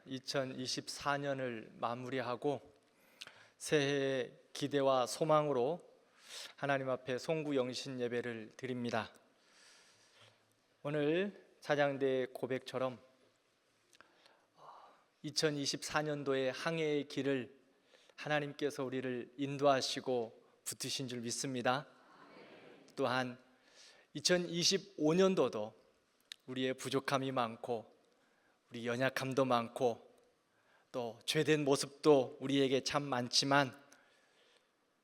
2024년을 마무리하고 새해 기대와 소망으로 하나님 앞에 송구 영신 예배를 드립니다. 오늘 찬양대의 고백처럼 2024년도의 항해의 길을 하나님께서 우리를 인도하시고 붙드신 줄 믿습니다. 또한 2025년도도 우리의 부족함이 많고 우리 연약함도 많고 또 죄된 모습도 우리에게 참 많지만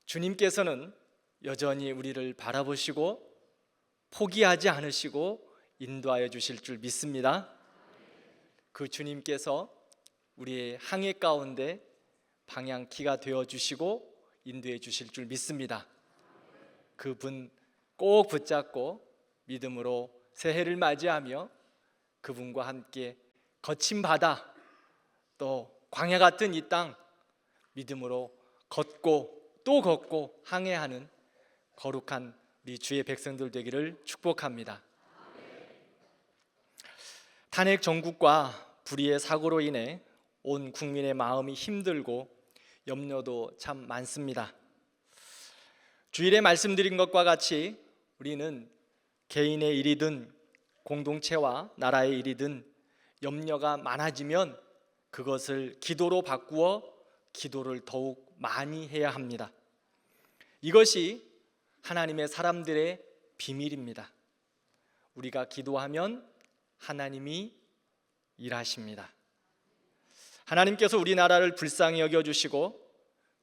주님께서는 여전히 우리를 바라보시고 포기하지 않으시고 인도하여 주실 줄 믿습니다. 그 주님께서 우리의 항해 가운데 방향키가 되어 주시고 인도해 주실 줄 믿습니다. 그분 꼭 붙잡고 믿음으로 새해를 맞이하며 그분과 함께 거친 바다 또 광야 같은 이 땅 믿음으로 걷고 또 걷고 항해하는 거룩한 우리 주의 백성들 되기를 축복합니다. 탄핵 정국과 불의의 사고로 인해 온 국민의 마음이 힘들고 염려도 참 많습니다. 주일에 말씀드린 것과 같이 우리는 개인의 일이든 공동체와 나라의 일이든 염려가 많아지면 그것을 기도로 바꾸어 기도를 더욱 많이 해야 합니다. 이것이 하나님의 사람들의 비밀입니다. 우리가 기도하면 하나님이 일하십니다. 하나님께서 우리나라를 불쌍히 여겨주시고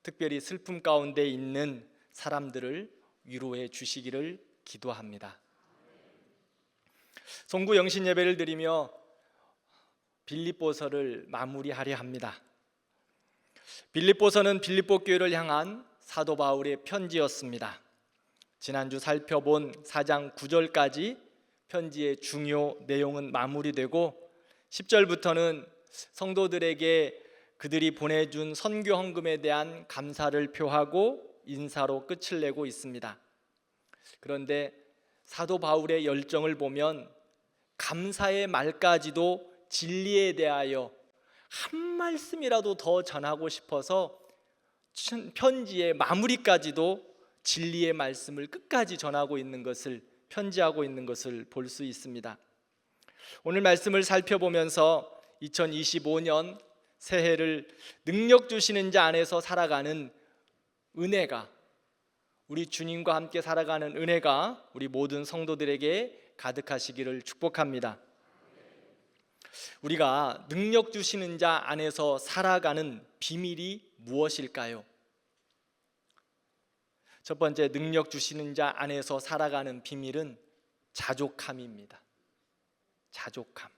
특별히 슬픔 가운데 있는 사람들을 위로해 주시기를 기도합니다. 송구 영신 예배를 드리며 빌립보서를 마무리하려 합니다. 빌립보서는 빌립보 교회를 향한 사도 바울의 편지였습니다. 지난주 살펴본 4장 9절까지 편지의 중요 내용은 마무리되고 10절부터는 성도들에게 그들이 보내준 선교 헌금에 대한 감사를 표하고 인사로 끝을 내고 있습니다. 그런데 사도 바울의 열정을 보면 감사의 말까지도 진리에 대하여 한 말씀이라도 더 전하고 싶어서 편지의 마무리까지도 진리의 말씀을 끝까지 전하고 있는 것을 편지하고 있는 것을 볼 수 있습니다. 오늘 말씀을 살펴보면서 2025년 새해를 능력 주시는 자 안에서 살아가는 은혜가 우리 주님과 함께 살아가는 은혜가 우리 모든 성도들에게 가득하시기를 축복합니다. 우리가 능력 주시는 자 안에서 살아가는 비밀이 무엇일까요? 첫 번째, 능력 주시는 자 안에서 살아가는 비밀은 자족함입니다. 자족함.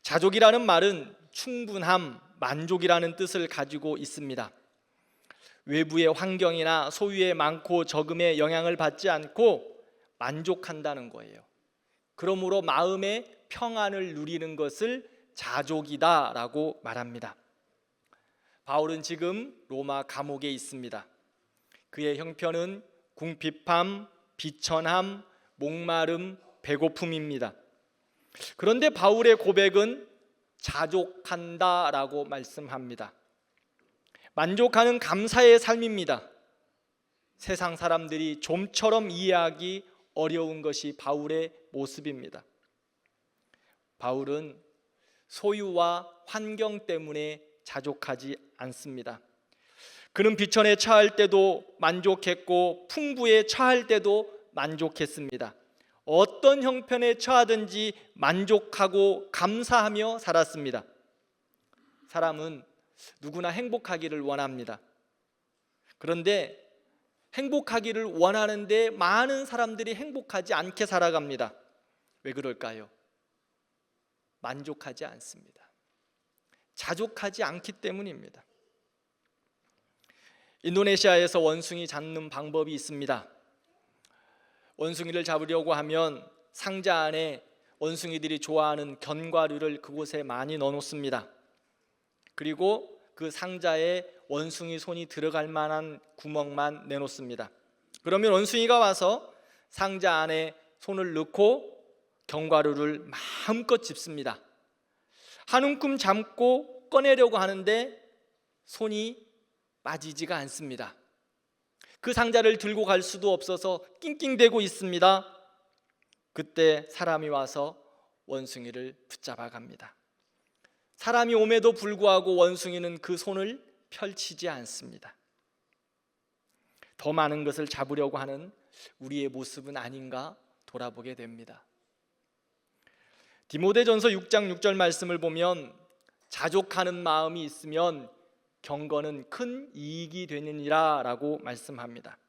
자족이라는 말은 충분함, 만족이라는 뜻을 가지고 있습니다. 외부의 환경이나 소유의 많고 적음에 영향을 받지 않고 만족한다는 거예요. 그러므로 마음의 평안을 누리는 것을 자족이다라고 말합니다. 바울은 지금 로마 감옥에 있습니다. 그의 형편은 궁핍함, 비천함, 목마름, 배고픔입니다. 그런데 바울의 고백은 자족한다라고 말씀합니다. 만족하는 감사의 삶입니다. 세상 사람들이 좀처럼 이해하기 어려운 것이 바울의 모습입니다. 바울은 소유와 환경 때문에 자족하지 않습니다. 그는 비천에 처할 때도 만족했고 풍부에 처할 때도 만족했습니다. 어떤 형편에 처하든지 만족하고 감사하며 살았습니다. 사람은 누구나 행복하기를 원합니다. 그런데 행복하기를 원하는데 많은 사람들이 행복하지 않게 살아갑니다. 왜 그럴까요? 만족하지 않습니다. 자족하지 않기 때문입니다. 인도네시아에서 원숭이 잡는 방법이 있습니다. 원숭이를 잡으려고 하면 상자 안에 원숭이들이 좋아하는 견과류를 그곳에 많이 넣어놓습니다. 그리고 그 상자에 원숭이 손이 들어갈 만한 구멍만 내놓습니다. 그러면 원숭이가 와서 상자 안에 손을 넣고 견과류를 마음껏 집습니다. 한 움큼 잡고 꺼내려고 하는데 손이 빠지지가 않습니다. 그 상자를 들고 갈 수도 없어서 낑낑대고 있습니다. 그때 사람이 와서 원숭이를 붙잡아 갑니다. 사람이 옴에도 불구하고 원숭이는 그 손을 펼치지 않습니다. 더 많은 것을 잡으려고 하는 우리의 모습은 아닌가 돌아보게 됩니다. 디모데전서 6장 6절 말씀을 보면 자족하는 마음이 있으면 경건은 큰 이익이 되느니라 라고 말씀합니다.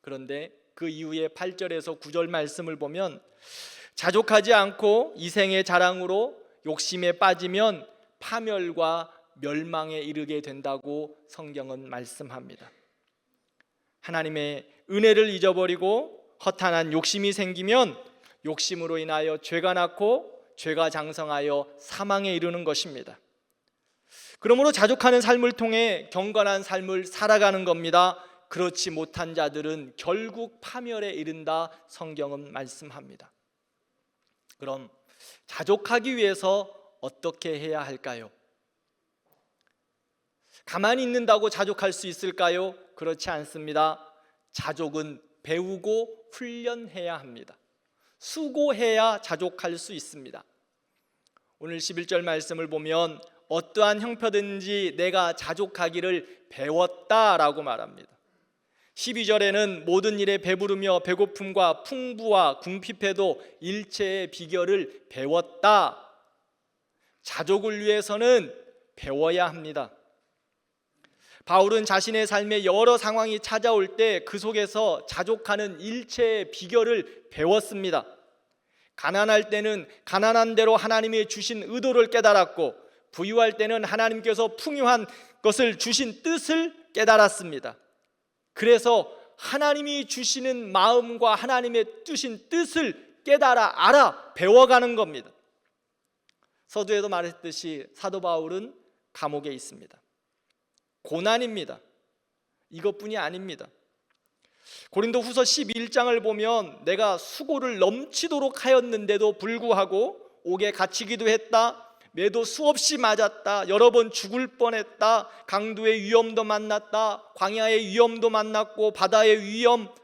그런데 그 이후에 8절에서 9절 말씀을 보면 자족하지 않고 이생의 자랑으로 욕심에 빠지면 파멸과 멸망에 이르게 된다고 성경은 말씀합니다. 하나님의 은혜를 잊어버리고 허탄한 욕심이 생기면 욕심으로 인하여 죄가 낳고 죄가 장성하여 사망에 이르는 것입니다. 그러므로 자족하는 삶을 통해 경건한 삶을 살아가는 겁니다. 그렇지 못한 자들은 결국 파멸에 이른다 성경은 말씀합니다. 그럼 자족하기 위해서 어떻게 해야 할까요? 가만히 있는다고 자족할 수 있을까요? 그렇지 않습니다. 자족은 배우고 훈련해야 합니다. 수고해야 자족할 수 있습니다. 오늘 11절 말씀을 보면 어떠한 형편든지 내가 자족하기를 배웠다라고 말합니다. 12절에는 모든 일에 배부르며 배고픔과 풍부와 궁핍해도 일체의 비결을 배웠다. 자족을 위해서는 배워야 합니다. 바울은 자신의 삶에 여러 상황이 찾아올 때 그 속에서 자족하는 일체의 비결을 배웠습니다. 가난할 때는 가난한 대로 하나님이 주신 의도를 깨달았고, 부유할 때는 하나님께서 풍요한 것을 주신 뜻을 깨달았습니다. 그래서 하나님이 주시는 마음과 하나님의 주신 뜻을 깨달아 알아 배워가는 겁니다. 서두에도 말했듯이 사도 바울은 감옥에 있습니다. 고난입니다. 이것뿐이 아닙니다. 고린도 후서 11장을 보면 내가 수고를 넘치도록 하였는데도 불구하고 옥에 갇히기도 했다, 매도 수없이 맞았다, 여러 번 죽을 뻔했다, 강도의 위험도 만났다, 광야의 위험도 만났고 바다의 위험,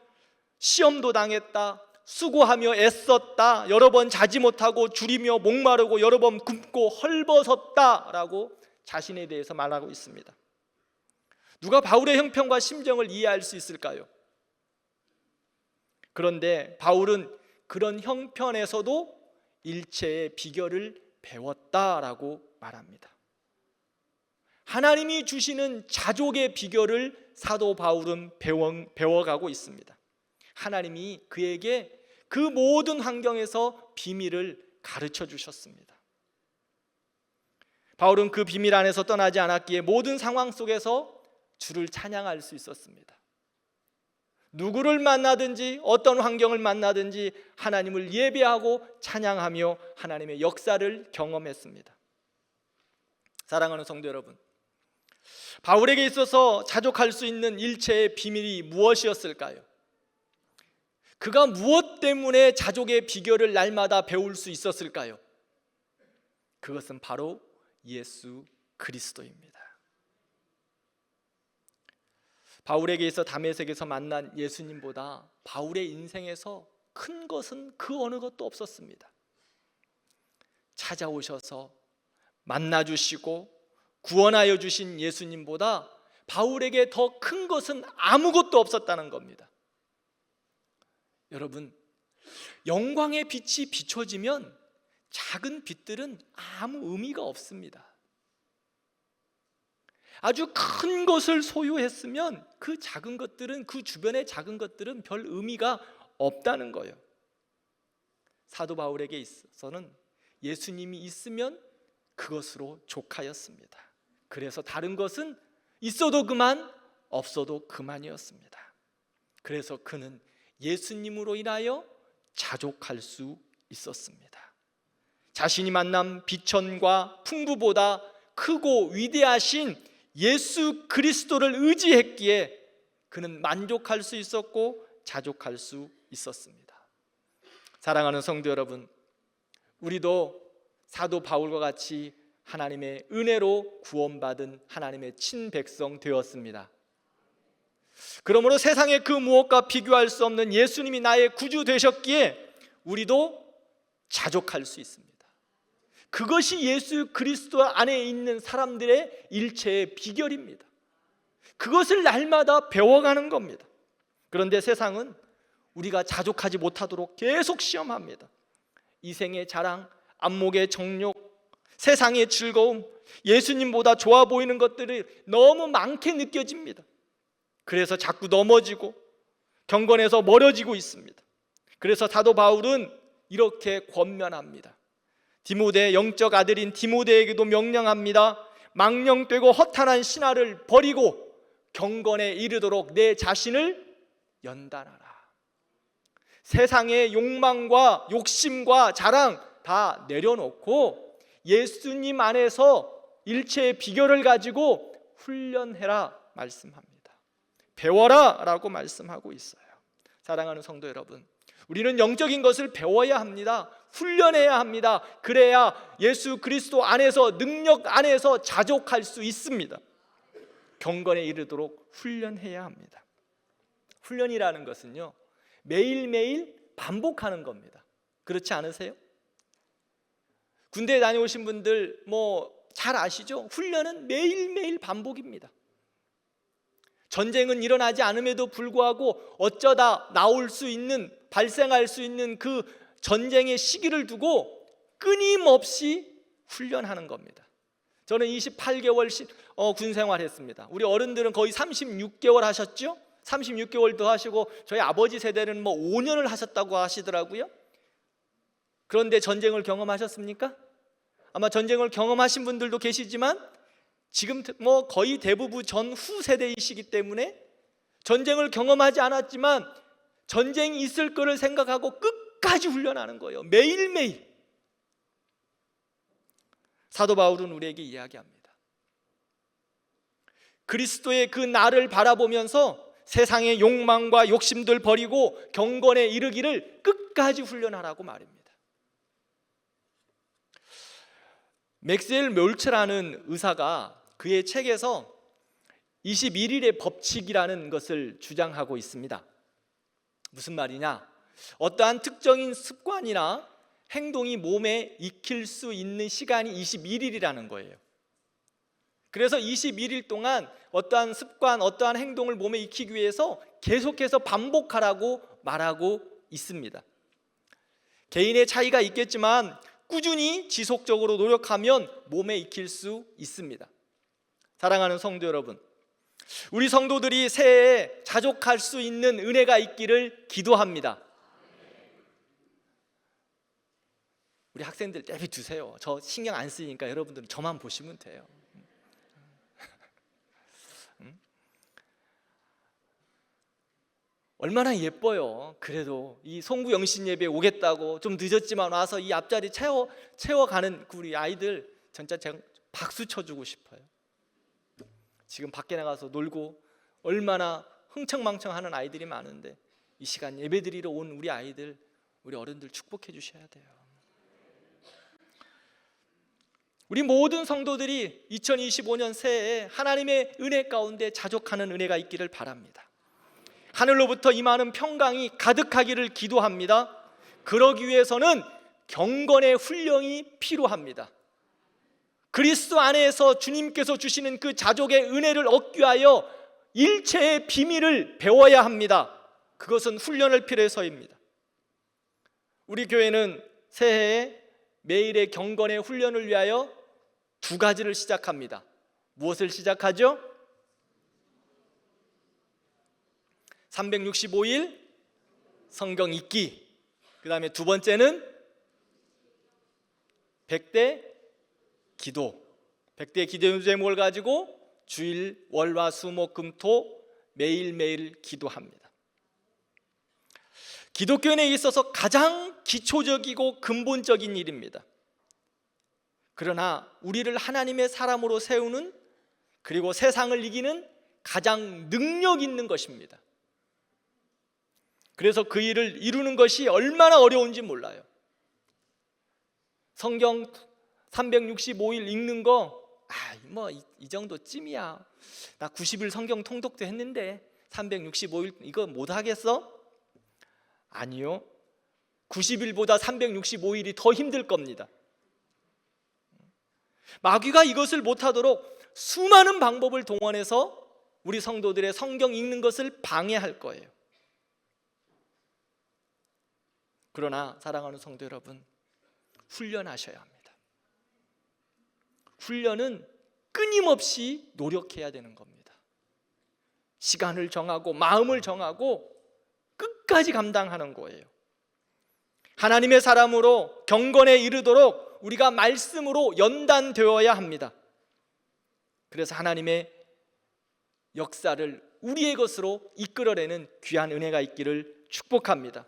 시험도 당했다, 수고하며 애썼다, 여러 번 자지 못하고 줄이며 목마르고 여러 번 굶고 헐벗었다 라고 자신에 대해서 말하고 있습니다. 누가 바울의 형편과 심정을 이해할 수 있을까요? 그런데 바울은 그런 형편에서도 일체의 비결을 배웠다라고 말합니다. 하나님이 주시는 자족의 비결을 사도 바울은 배워가고 있습니다. 하나님이 그에게 그 모든 환경에서 비밀을 가르쳐 주셨습니다. 바울은 그 비밀 안에서 떠나지 않았기에 모든 상황 속에서 주를 찬양할 수 있었습니다. 누구를 만나든지 어떤 환경을 만나든지 하나님을 예배하고 찬양하며 하나님의 역사를 경험했습니다. 사랑하는 성도 여러분, 바울에게 있어서 자족할 수 있는 일체의 비밀이 무엇이었을까요? 그가 무엇 때문에 자족의 비결을 날마다 배울 수 있었을까요? 그것은 바로 예수 그리스도입니다. 바울에게 있어 다메섹에서 만난 예수님보다 바울의 인생에서 큰 것은 그 어느 것도 없었습니다. 찾아오셔서 만나주시고 구원하여 주신 예수님보다 바울에게 더 큰 것은 아무것도 없었다는 겁니다. 여러분, 영광의 빛이 비춰지면 작은 빛들은 아무 의미가 없습니다. 아주 큰 것을 소유했으면 그 작은 것들은, 그 주변의 작은 것들은 별 의미가 없다는 거예요. 사도 바울에게 있어서는 예수님이 있으면 그것으로 족하였습니다. 그래서 다른 것은 있어도 그만, 없어도 그만이었습니다. 그래서 그는 예수님으로 인하여 자족할 수 있었습니다. 자신이 만난 비천과 풍부보다 크고 위대하신 예수 그리스도를 의지했기에 그는 만족할 수 있었고 자족할 수 있었습니다. 사랑하는 성도 여러분, 우리도 사도 바울과 같이 하나님의 은혜로 구원받은 하나님의 친백성 되었습니다. 그러므로 세상의 그 무엇과 비교할 수 없는 예수님이 나의 구주 되셨기에 우리도 자족할 수 있습니다. 그것이 예수 그리스도 안에 있는 사람들의 일체의 비결입니다. 그것을 날마다 배워가는 겁니다. 그런데 세상은 우리가 자족하지 못하도록 계속 시험합니다. 이생의 자랑, 안목의 정욕, 세상의 즐거움, 예수님보다 좋아 보이는 것들이 너무 많게 느껴집니다. 그래서 자꾸 넘어지고 경건에서 멀어지고 있습니다. 그래서 사도 바울은 이렇게 권면합니다. 디모데, 영적 아들인 디모데에게도 명령합니다. 망령되고 허탄한 신화를 버리고 경건에 이르도록 내 자신을 연단하라. 세상의 욕망과 욕심과 자랑 다 내려놓고 예수님 안에서 일체의 비결을 가지고 훈련해라 말씀합니다. 배워라 라고 말씀하고 있어요. 사랑하는 성도 여러분, 우리는 영적인 것을 배워야 합니다. 훈련해야 합니다. 그래야 예수 그리스도 안에서, 능력 안에서 자족할 수 있습니다. 경건에 이르도록 훈련해야 합니다. 훈련이라는 것은요, 매일매일 반복하는 겁니다. 그렇지 않으세요? 군대에 다녀오신 분들 잘 아시죠? 훈련은 매일매일 반복입니다. 전쟁은 일어나지 않음에도 불구하고 어쩌다 나올 수 있는, 발생할 수 있는 그 전쟁의 시기를 두고 끊임없이 훈련하는 겁니다. 저는 28개월 군 생활했습니다. 우리 어른들은 거의 36개월 하셨죠? 36개월 더 하시고 저희 아버지 세대는 5년을 하셨다고 하시더라고요. 그런데 전쟁을 경험하셨습니까? 아마 전쟁을 경험하신 분들도 계시지만 지금 거의 대부분 전후 세대이시기 때문에 전쟁을 경험하지 않았지만 전쟁이 있을 거를 생각하고 끝까지 훈련하는 거예요. 매일매일. 사도 바울은 우리에게 이야기합니다. 그리스도의 그 나를 바라보면서 세상의 욕망과 욕심들 버리고 경건에 이르기를 끝까지 훈련하라고 말입니다. 맥스웰 몰츠라는 의사가 그의 책에서 21일의 법칙이라는 것을 주장하고 있습니다. 무슨 말이냐? 어떠한 특정인 습관이나 행동이 몸에 익힐 수 있는 시간이 21일이라는 거예요. 그래서 21일 동안 어떠한 습관, 어떠한 행동을 몸에 익히기 위해서 계속해서 반복하라고 말하고 있습니다. 개인의 차이가 있겠지만 꾸준히 지속적으로 노력하면 몸에 익힐 수 있습니다. 사랑하는 성도 여러분, 우리 성도들이 새해에 자족할 수 있는 은혜가 있기를 기도합니다. 우리 학생들 내비두세요. 저 신경 안 쓰니까 여러분들은 저만 보시면 돼요. 얼마나 예뻐요. 그래도 이 송구 영신 예배 오겠다고 좀 늦었지만 와서 이 앞자리 채워가는 우리 아이들 진짜 제가 박수 쳐주고 싶어요. 지금 밖에 나가서 놀고 얼마나 흥청망청하는 아이들이 많은데 이 시간 예배드리러 온 우리 아이들, 우리 어른들 축복해 주셔야 돼요. 우리 모든 성도들이 2025년 새해에 하나님의 은혜 가운데 자족하는 은혜가 있기를 바랍니다. 하늘로부터 임하는 평강이 가득하기를 기도합니다. 그러기 위해서는 경건의 훈련이 필요합니다. 그리스도 안에서 주님께서 주시는 그 자족의 은혜를 얻기 위하여 일체의 비밀을 배워야 합니다. 그것은 훈련을 필요해서입니다. 우리 교회는 새해에 매일의 경건의 훈련을 위하여 2가지를 시작합니다. 무엇을 시작하죠? 365일 성경 읽기. 그 다음에 2번째는 100대 기도. 100대 기도 제목을 가지고 주일 월화 수목금토 매일매일 기도합니다. 기독교인에 있어서 가장 기초적이고 근본적인 일입니다. 그러나 우리를 하나님의 사람으로 세우는, 그리고 세상을 이기는 가장 능력 있는 것입니다. 그래서 그 일을 이루는 것이 얼마나 어려운지 몰라요. 성경 365일 읽는 거 뭐 이 정도쯤이야. 나 90일 성경 통독도 했는데 365일 이거 못 하겠어? 아니요. 90일보다 365일이 더 힘들 겁니다. 마귀가 이것을 못하도록 수많은 방법을 동원해서 우리 성도들의 성경 읽는 것을 방해할 거예요. 그러나 사랑하는 성도 여러분, 훈련하셔야 합니다. 훈련은 끊임없이 노력해야 되는 겁니다. 시간을 정하고 마음을 정하고 끝까지 감당하는 거예요. 하나님의 사람으로 경건에 이르도록 우리가 말씀으로 연단되어야 합니다. 그래서 하나님의 역사를 우리의 것으로 이끌어내는 귀한 은혜가 있기를 축복합니다.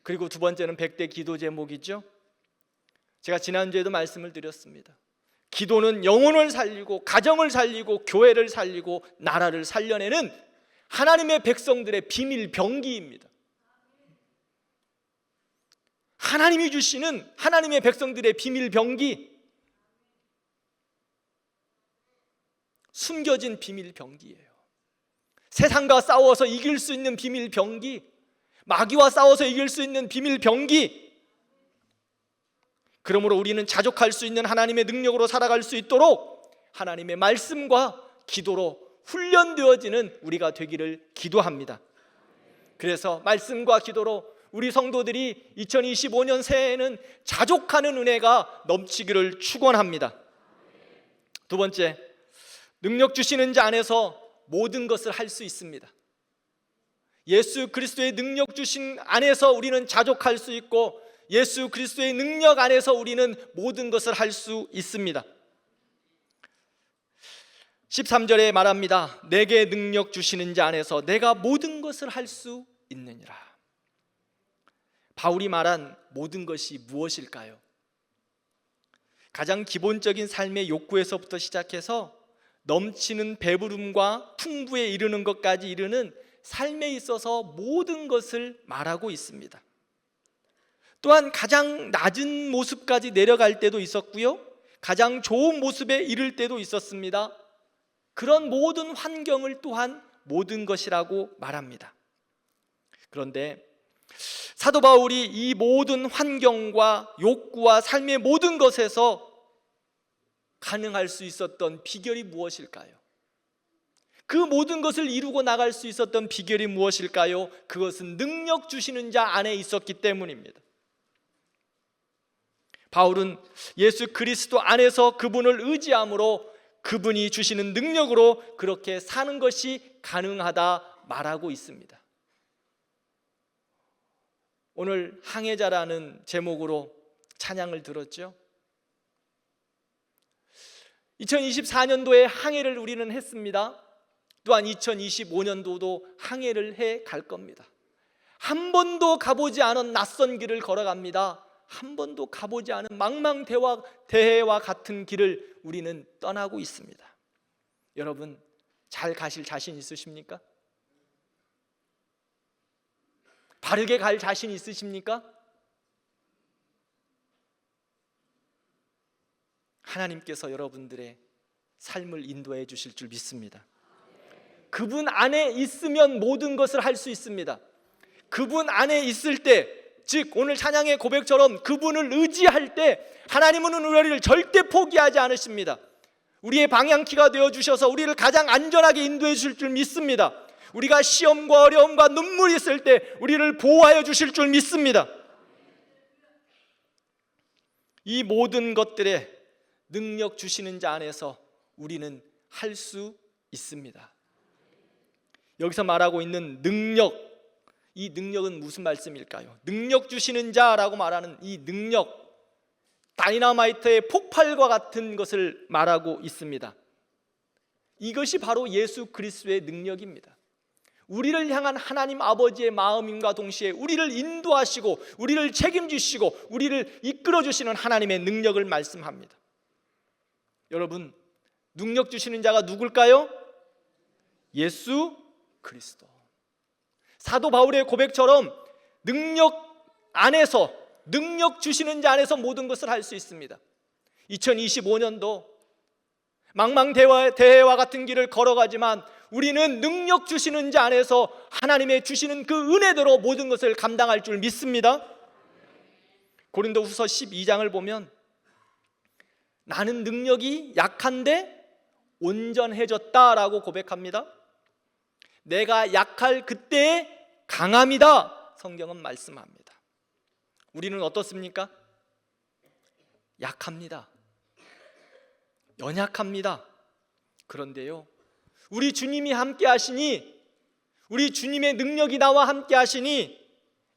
그리고 두 번째는 100대 기도 제목이죠. 제가 지난주에도 말씀을 드렸습니다. 기도는 영혼을 살리고 가정을 살리고 교회를 살리고 나라를 살려내는 하나님의 백성들의 비밀 병기입니다. 하나님이 주시는 하나님의 백성들의 비밀 병기, 숨겨진 비밀 병기예요. 세상과 싸워서 이길 수 있는 비밀 병기, 마귀와 싸워서 이길 수 있는 비밀 병기. 그러므로 우리는 자족할 수 있는 하나님의 능력으로 살아갈 수 있도록 하나님의 말씀과 기도로 훈련되어지는 우리가 되기를 기도합니다. 그래서 말씀과 기도로 우리 성도들이 2025년 새해에는 자족하는 은혜가 넘치기를 축원합니다. 두 번째, 능력 주시는 자 안에서 모든 것을 할 수 있습니다. 예수 그리스도의 능력 주신 안에서 우리는 자족할 수 있고 예수 그리스도의 능력 안에서 우리는 모든 것을 할 수 있습니다. 13절에 말합니다. 내게 능력 주시는 자 안에서 내가 모든 것을 할 수 있느니라. 바울이 말한 모든 것이 무엇일까요? 가장 기본적인 삶의 욕구에서부터 시작해서 넘치는 배부름과 풍부에 이르는 것까지 이르는 삶에 있어서 모든 것을 말하고 있습니다. 또한 가장 낮은 모습까지 내려갈 때도 있었고요, 가장 좋은 모습에 이를 때도 있었습니다. 그런 모든 환경을 또한 모든 것이라고 말합니다. 그런데 사도 바울이 이 모든 환경과 욕구와 삶의 모든 것에서 가능할 수 있었던 비결이 무엇일까요? 그 모든 것을 이루고 나갈 수 있었던 비결이 무엇일까요? 그것은 능력 주시는 자 안에 있었기 때문입니다. 바울은 예수 그리스도 안에서 그분을 의지함으로 그분이 주시는 능력으로 그렇게 사는 것이 가능하다 말하고 있습니다. 오늘 항해자라는 제목으로 찬양을 들었죠. 2024년도에 항해를 우리는 했습니다. 또한 2025년도도 항해를 해 갈 겁니다. 한 번도 가보지 않은 낯선 길을 걸어갑니다. 한 번도 가보지 않은 망망대해와 같은 길을 우리는 떠나고 있습니다. 여러분, 잘 가실 자신 있으십니까? 바르게 갈 자신 있으십니까? 하나님께서 여러분들의 삶을 인도해 주실 줄 믿습니다. 그분 안에 있으면 모든 것을 할 수 있습니다. 그분 안에 있을 때, 즉 오늘 찬양의 고백처럼 그분을 의지할 때 하나님은 우리를 절대 포기하지 않으십니다. 우리의 방향키가 되어주셔서 우리를 가장 안전하게 인도해 주실 줄 믿습니다. 우리가 시험과 어려움과 눈물이 있을 때 우리를 보호하여 주실 줄 믿습니다. 이 모든 것들에 능력 주시는 자 안에서 우리는 할 수 있습니다. 여기서 말하고 있는 능력, 이 능력은 무슨 말씀일까요? 능력 주시는 자라고 말하는 이 능력, 다이너마이트의 폭발과 같은 것을 말하고 있습니다. 이것이 바로 예수 그리스도의 능력입니다. 우리를 향한 하나님 아버지의 마음임과 동시에 우리를 인도하시고 우리를 책임지시고 우리를 이끌어주시는 하나님의 능력을 말씀합니다. 여러분, 능력 주시는 자가 누굴까요? 예수 그리스도. 사도 바울의 고백처럼 능력 안에서, 능력 주시는 자 안에서 모든 것을 할 수 있습니다. 2025년도 망망대해와 같은 길을 걸어가지만 우리는 능력 주시는 자 안에서 하나님의 주시는 그 은혜대로 모든 것을 감당할 줄 믿습니다. 고린도후서 12장을 보면 나는 능력이 약한데 온전해졌다라고 고백합니다. 내가 약할 그때에 강함이다, 성경은 말씀합니다. 우리는 어떻습니까? 약합니다. 연약합니다. 그런데요, 우리 주님이 함께 하시니, 우리 주님의 능력이 나와 함께 하시니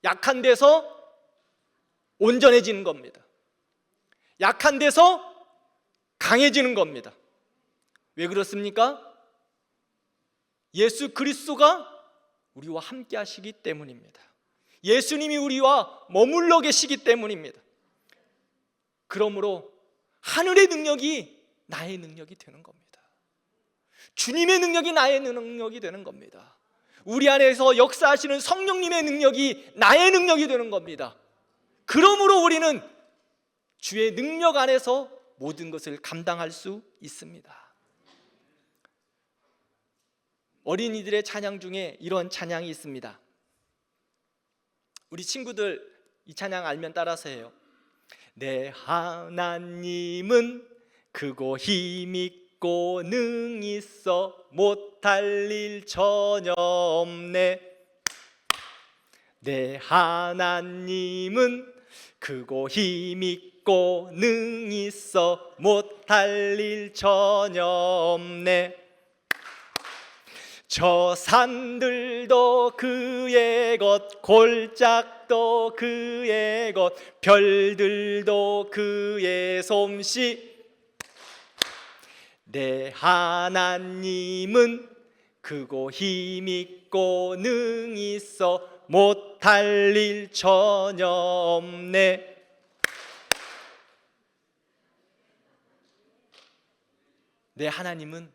약한 데서 온전해지는 겁니다. 약한 데서 강해지는 겁니다. 왜 그렇습니까? 예수 그리스도가 우리와 함께 하시기 때문입니다. 예수님이 우리와 머물러 계시기 때문입니다. 그러므로 하늘의 능력이 나의 능력이 되는 겁니다. 주님의 능력이 나의 능력이 되는 겁니다. 우리 안에서 역사하시는 성령님의 능력이 나의 능력이 되는 겁니다. 그러므로 우리는 주의 능력 안에서 모든 것을 감당할 수 있습니다. 어린이들의 찬양 중에 이런 찬양이 있습니다. 우리 친구들 이 찬양 알면 따라서 해요. 내 하나님은 크고 힘있고 능히 있어 못할 일 전혀 없네. 내 하나님은 크고 힘있고 능히 있어 못할 일 전혀 없네. 저 산들도 그의 것, 골짜기도 그의 것, 별들도 그의 솜씨. 내 하나님은 크고 힘있고 능히 있어 못할 일 전혀 없네. 내 하나님은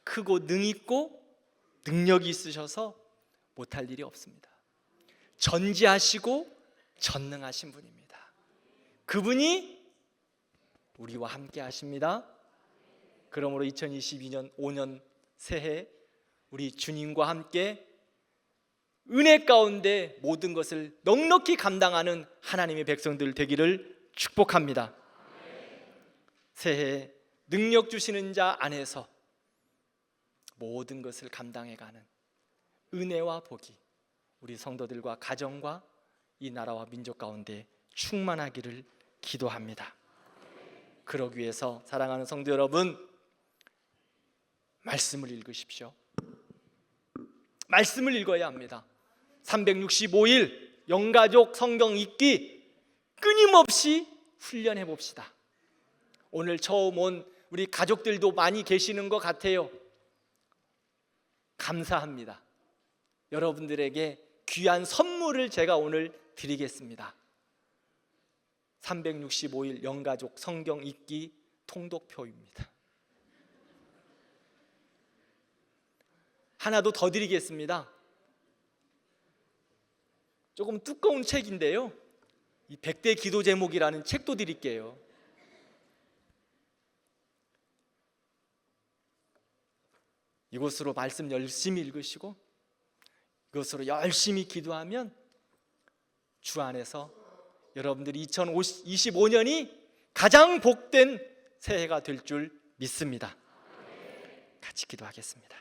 크고 능히 있고 능력이 있으셔서 못할 일이 없습니다. 전지하시고 전능하신 분입니다. 그분이 우리와 함께 하십니다. 그러므로 2022년 5년 새해 우리 주님과 함께 은혜 가운데 모든 것을 넉넉히 감당하는 하나님의 백성들 되기를 축복합니다. 새해 능력 주시는 자 안에서 모든 것을 감당해가는 은혜와 복이 우리 성도들과 가정과 이 나라와 민족 가운데 충만하기를 기도합니다. 그러기 위해서 사랑하는 성도 여러분, 말씀을 읽으십시오. 말씀을 읽어야 합니다. 365일 영가족 성경 읽기 끊임없이 훈련해 봅시다. 오늘 처음 온 우리 가족들도 많이 계시는 것 같아요. 감사합니다. 여러분들에게 귀한 선물을 제가 오늘 드리겠습니다. 365일 영가족 성경 읽기 통독표입니다. 하나 더 드리겠습니다. 조금 두꺼운 책인데요, 이 100대 기도 제목이라는 책도 드릴게요. 이것으로 말씀 열심히 읽으시고 이것으로 열심히 기도하면 주 안에서 여러분들이 2025년이 가장 복된 새해가 될 줄 믿습니다. 같이 기도하겠습니다.